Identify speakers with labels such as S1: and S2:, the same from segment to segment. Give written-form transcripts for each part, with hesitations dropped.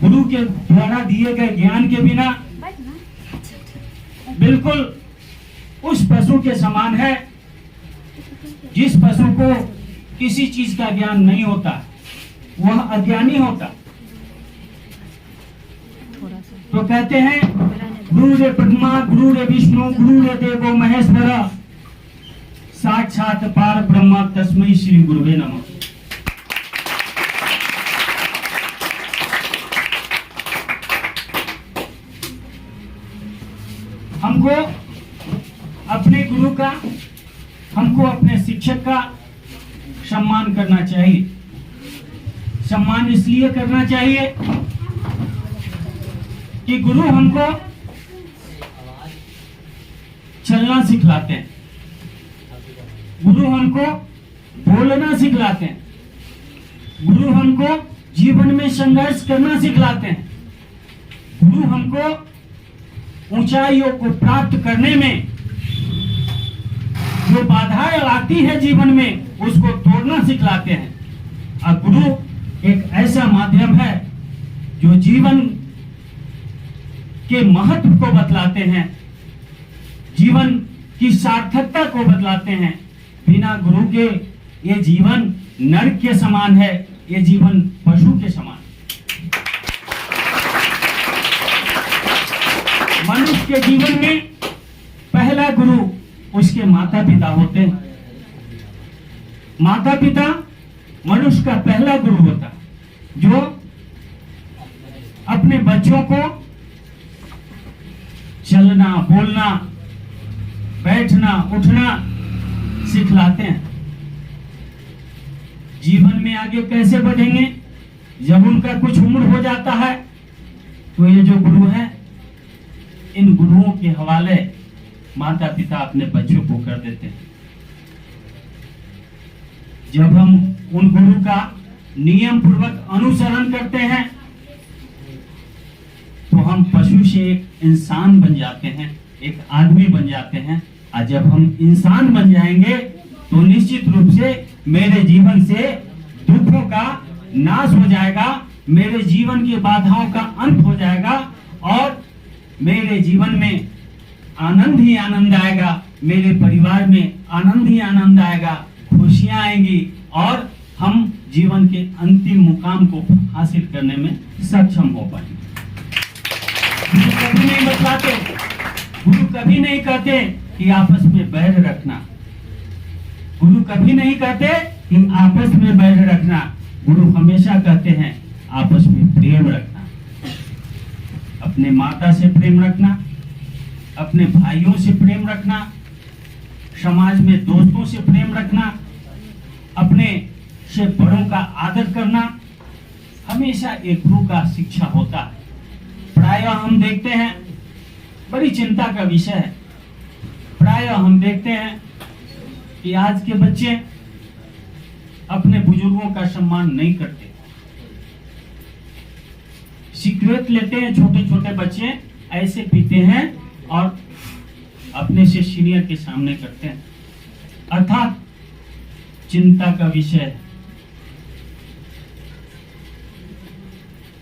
S1: गुरु के द्वारा दिए गए ज्ञान के बिना बिल्कुल उस पशु के समान है जिस पशु को किसी चीज का ज्ञान नहीं होता, वह अज्ञानी होता। तो कहते हैं गुरु रे ब्रह्मा गुरु रे विष्णु गुरु रे देवो महेश्वर साक्षात पार ब्रह्म तस्मै श्री गुरुवे नमः। हमको अपने गुरु का, हमको अपने शिक्षक का सम्मान करना चाहिए। सम्मान इसलिए करना चाहिए कि गुरु हमको चलना सिखलाते हैं, गुरु हमको बोलना सिखलाते हैं, गुरु हमको जीवन में संघर्ष करना सिखलाते हैं, गुरु हमको ऊंचाइयों को प्राप्त करने में जो बाधाएं आती है जीवन में उसको तोड़ना सिखलाते हैं। और गुरु एक ऐसा माध्यम है जो जीवन के महत्व को बतलाते हैं, जीवन की सार्थकता को बतलाते हैं। बिना गुरु के ये जीवन नरक के समान है, ये जीवन पशु के समान। मनुष्य के जीवन में पहला गुरु उसके माता पिता होते हैं। माता पिता मनुष्य का पहला गुरु होता जो अपने बच्चों को चलना बोलना बैठना उठना सिखलाते हैं। जीवन में आगे कैसे बढ़ेंगे, जब उनका कुछ उम्र हो जाता है तो ये जो गुरु है, इन गुरुओं के हवाले माता पिता अपने बच्चों को कर देते हैं। जब हम उन गुरु का नियम पूर्वक अनुसरण करते हैं तो हम पशु से एक इंसान बन जाते हैं, एक आदमी बन जाते हैं। और जब हम इंसान बन जाएंगे तो निश्चित रूप से मेरे जीवन से दुखों का नाश हो जाएगा, मेरे जीवन की बाधाओं का अंत हो जाएगा और मेरे जीवन में आनंद ही आनंद आएगा, मेरे परिवार में आनंद ही आनंद आएगा, खुशियां आएंगी और हम जीवन के अंतिम मुकाम को हासिल करने में सक्षम हो पाएंगे। गुरु कभी नहीं बतलाते, गुरु कभी नहीं कहते कि आपस में बैर रखना, गुरु कभी नहीं कहते कि आपस में बैर रखना। गुरु हमेशा कहते हैं आपस में प्रेम रखना, अपने माता से प्रेम रखना, अपने भाइयों से प्रेम रखना, समाज में दोस्तों से प्रेम रखना, अपने से बड़ों का आदर करना, हमेशा एक गुरु का शिक्षा होता है। प्रायः हम देखते हैं, बड़ी चिंता का विषय है, प्रायः हम देखते हैं कि आज के बच्चे अपने बुजुर्गों का सम्मान नहीं करते। सिगरेट लेते हैं छोटे छोटे बच्चे, ऐसे पीते हैं और अपने से सीनियर के सामने करते हैं, अर्थात चिंता का विषय है।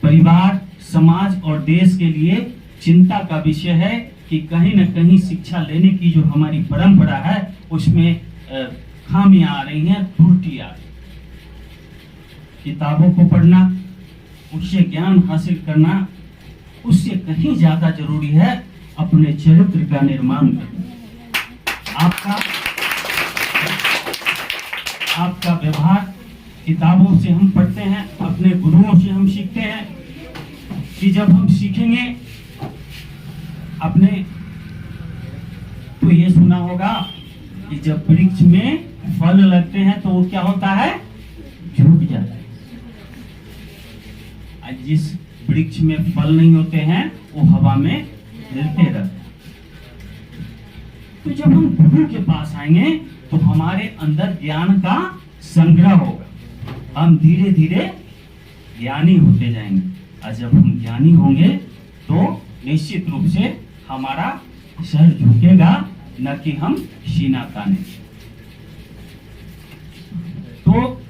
S1: परिवार समाज और देश के लिए चिंता का विषय है कि कहीं न कहीं शिक्षा लेने की जो हमारी परंपरा है उसमें खामियां आ रही हैं, त्रुटि आ रही। किताबों को पढ़ना, उससे ज्ञान हासिल करना, उससे कहीं ज्यादा जरूरी है अपने चरित्र का निर्माण करना। आपका व्यवहार किताबों से हम पढ़ते हैं, अपने गुरुओं से हम सीखते हैं कि जब हम सीखेंगे अपने, तो ये सुना होगा कि जब वृक्ष में फल लगते हैं तो वो क्या होता है, झुक जाता है। जिस वृक्ष में फल नहीं होते हैं वो हवा में हिलते रहते हैं। तो जब हम गुरु के पास आएंगे तो हमारे अंदर ज्ञान का संग्रह होगा, हम धीरे धीरे ज्ञानी होते जाएंगे। और जब हम ज्ञानी होंगे तो निश्चित रूप से हमारा सर झुकेगा, न कि हम सीना तानेंगे। तो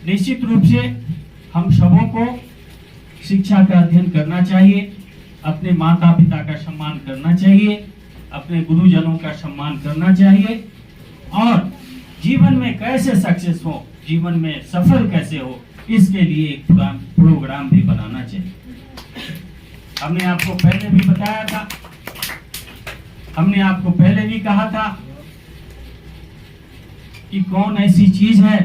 S1: निश्चित रूप से हम सबों को शिक्षा का अध्ययन करना चाहिए, अपने माता पिता का सम्मान करना चाहिए, अपने गुरुजनों का सम्मान करना चाहिए और जीवन में कैसे सक्सेस हो, जीवन में सफल कैसे हो, इसके लिए एक प्रोग्राम भी बनाना चाहिए। हमने आपको पहले भी बताया था, हमने आपको पहले भी कहा था कि कौन ऐसी चीज है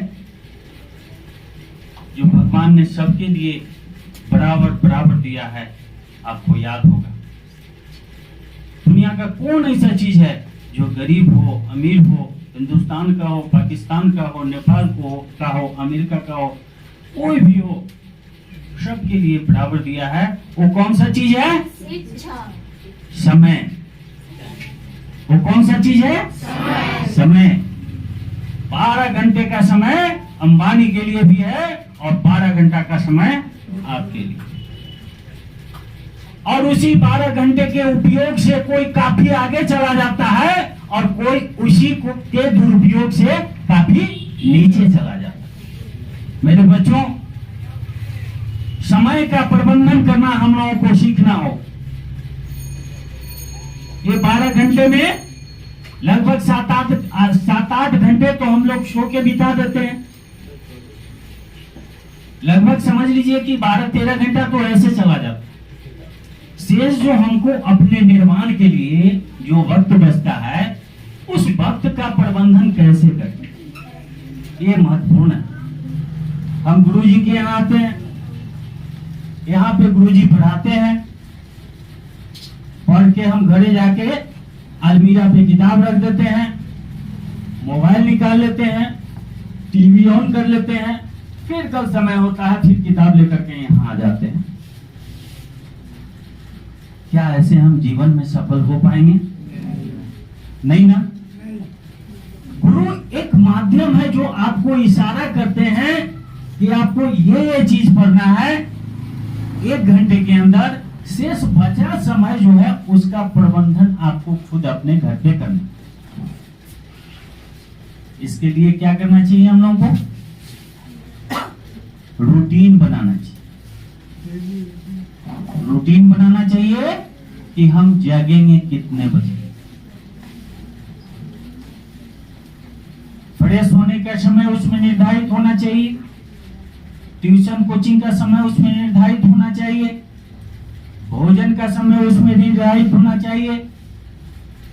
S1: जो भगवान ने सबके लिए बराबर बराबर दिया है। आपको याद होगा, दुनिया का कौन ऐसा चीज है जो गरीब हो, अमीर हो, हिंदुस्तान का हो, पाकिस्तान का हो, नेपाल का हो, अमेरिका का हो, कोई भी हो, सबके लिए बराबर दिया है। वो कौन सा चीज है? शिक्षा। समय। वो कौन सा चीज है? समय। 12 घंटे का समय अंबानी के लिए भी है और 12 घंटा का समय आपके लिए। और उसी 12 घंटे के उपयोग से कोई काफी आगे चला जाता है और कोई उसी के दुरुपयोग से काफी नीचे चला जाता है। मेरे बच्चों, समय का प्रबंधन करना हम लोगों को सीखना हो। ये 12 घंटे में लगभग 7-8 घंटे तो हम लोग सो के बिता देते हैं। लगभग समझ लीजिए कि 12-13 घंटा तो ऐसे चला जाता है। शेष जो हमको अपने निर्माण के लिए जो वक्त बचता है, उस वक्त का प्रबंधन कैसे करें, ये महत्वपूर्ण है। हम गुरुजी के यहाँ आते हैं, यहाँ पे गुरुजी पढ़ाते हैं, पढ़ के हम घरे जाके अलमीरा पे किताब रख देते हैं, मोबाइल निकाल लेते हैं, टीवी ऑन कर लेते हैं, फिर कल समय होता है फिर किताब लेकर के यहाँ आ जाते हैं। क्या ऐसे हम जीवन में सफल हो पाएंगे? नहीं ना। गुरु एक माध्यम है जो आपको इशारा करते हैं कि आपको ये चीज पढ़ना है। 1 घंटे के अंदर शेष बचा समय जो है उसका प्रबंधन आपको खुद अपने घर पे करना। इसके लिए क्या करना चाहिए? हम लोगों को रूटीन बनाना चाहिए। रूटीन बनाना चाहिए कि हम जागेंगे कितने बजे, फ्रेश होने का समय उसमें निर्धारित होना चाहिए, ट्यूशन कोचिंग का समय उसमें निर्धारित होना चाहिए, भोजन का समय उसमें निर्धारित होना चाहिए,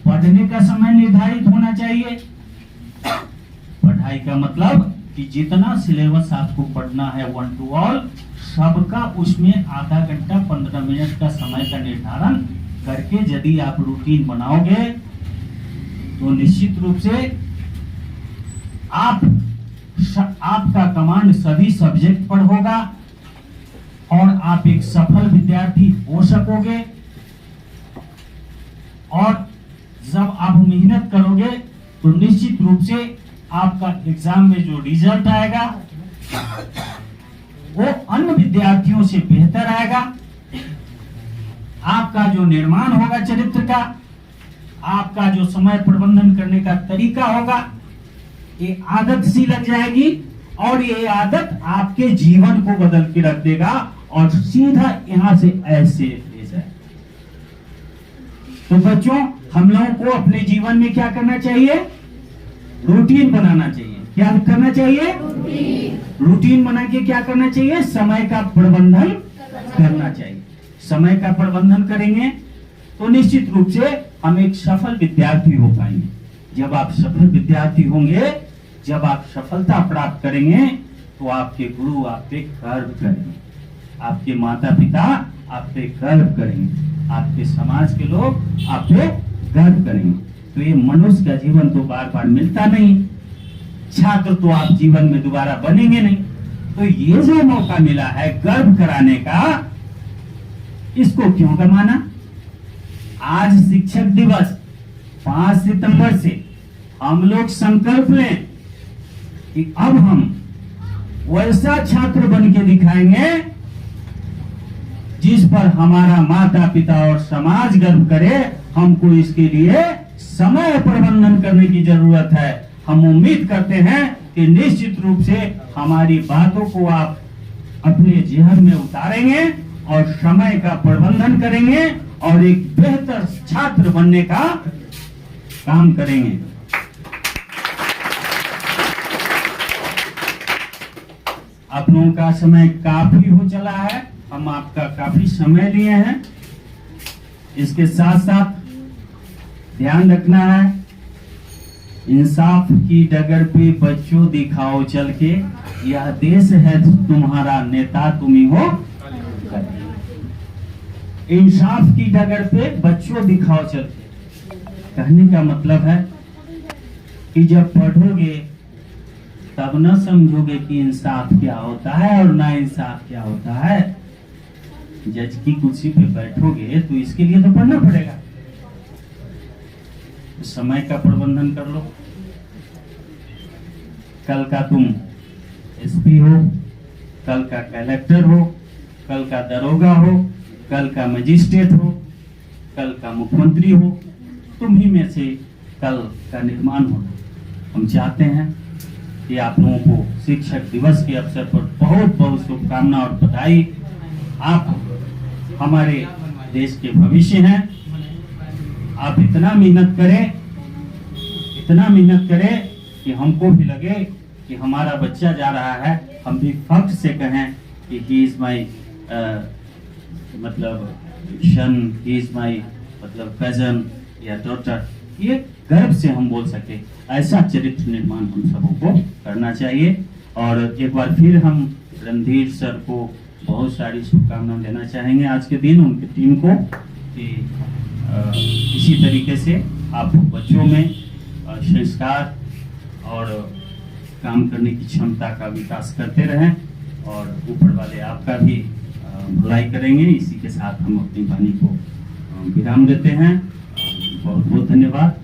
S1: पढ़ने का समय निर्धारित होना चाहिए। पढ़ाई का मतलब कि जितना सिलेबस आपको पढ़ना है 1 to all, सबका उसमें आधा घंटा 15 मिनट का समय का निर्धारण करके यदि आप रूटीन बनाओगे तो निश्चित रूप से आपका कमांड सभी सब्जेक्ट पर होगा और आप एक सफल विद्यार्थी हो सकोगे। और जब आप मेहनत करोगे तो निश्चित रूप से आपका एग्जाम में जो रिजल्ट आएगा वो अन्य विद्यार्थियों से बेहतर आएगा। आपका जो निर्माण होगा चरित्र का, आपका जो समय प्रबंधन करने का तरीका होगा, ये आदत सी लग जाएगी और ये आदत आपके जीवन को बदल के रख देगा और सीधा यहां से ऐसे ले जाए। तो बच्चों, हम लोगों को अपने जीवन में क्या करना चाहिए? रूटीन बनाना चाहिए। क्या करना चाहिए? रूटीन बना के क्या करना चाहिए? समय का प्रबंधन करना चाहिए। समय का प्रबंधन करेंगे तो निश्चित रूप से हम एक सफल विद्यार्थी हो पाएंगे। जब आप सफल विद्यार्थी होंगे, जब आप सफलता प्राप्त करेंगे तो आपके गुरु आप पे गर्व करेंगे, आपके माता पिता आप पे गर्व करेंगे, आपके समाज के लोग आप पे गर्व करेंगे। तो ये मनुष्य का जीवन तो बार बार मिलता नहीं, छात्र तो आप जीवन में दोबारा बनेंगे नहीं। तो ये जो मौका मिला है गर्व कराने का, इसको क्यों गंवाना? आज शिक्षक दिवस 5 सितंबर से हम लोग संकल्प लें कि अब हम वैसा छात्र बन के दिखाएंगे जिस पर हमारा माता पिता और समाज गर्व करे। हमको इसके लिए समय प्रबंधन करने की जरूरत है। हम उम्मीद करते हैं कि निश्चित रूप से हमारी बातों को आप अपने जीवन में उतारेंगे और समय का प्रबंधन करेंगे और एक बेहतर छात्र बनने का काम करेंगे। आप लोगों का समय काफी हो चला है, हम आपका काफी समय लिए हैं। इसके साथ साथ ध्यान रखना है, इंसाफ की डगर पे बच्चों दिखाओ चल के, यह देश है तुम्हारा नेता तुम ही हो। इंसाफ की डगर पे बच्चों दिखाओ चल के, कहने का मतलब है कि जब पढ़ोगे तब न समझोगे कि इंसाफ क्या होता है और ना इंसाफ क्या होता है। जज की कुर्सी पे बैठोगे तो इसके लिए तो पढ़ना पड़ेगा। समय का प्रबंधन कर लो। कल का तुम एसपी हो, कल का कलेक्टर हो, कल का दरोगा हो, कल का मजिस्ट्रेट हो, कल का मुख्यमंत्री हो, तुम ही में से कल का निर्माण होगा। हम चाहते हैं कि आप लोगों को शिक्षक दिवस के अवसर पर बहुत बहुत शुभकामना और बधाई। आप हमारे देश के भविष्य हैं। आप इतना मेहनत करें कि हमको भी लगे कि हमारा बच्चा जा रहा है, हम भी फख्र से कहें कि ही इज माई मतलब सन, ही इज माई मतलब कजन या डॉटर, ये गर्व से हम बोल सके। ऐसा चरित्र निर्माण हम सबों को करना चाहिए। और एक बार फिर हम रणधीर सर को बहुत सारी शुभकामनाएं देना चाहेंगे आज के दिन, उनकी टीम को, कि इसी तरीके से आप बच्चों में संस्कार और काम करने की क्षमता का विकास करते रहें और ऊपर वाले आपका भी भलाई करेंगे। इसी के साथ हम अपनी वाणी को विराम देते हैं। बहुत बहुत धन्यवाद।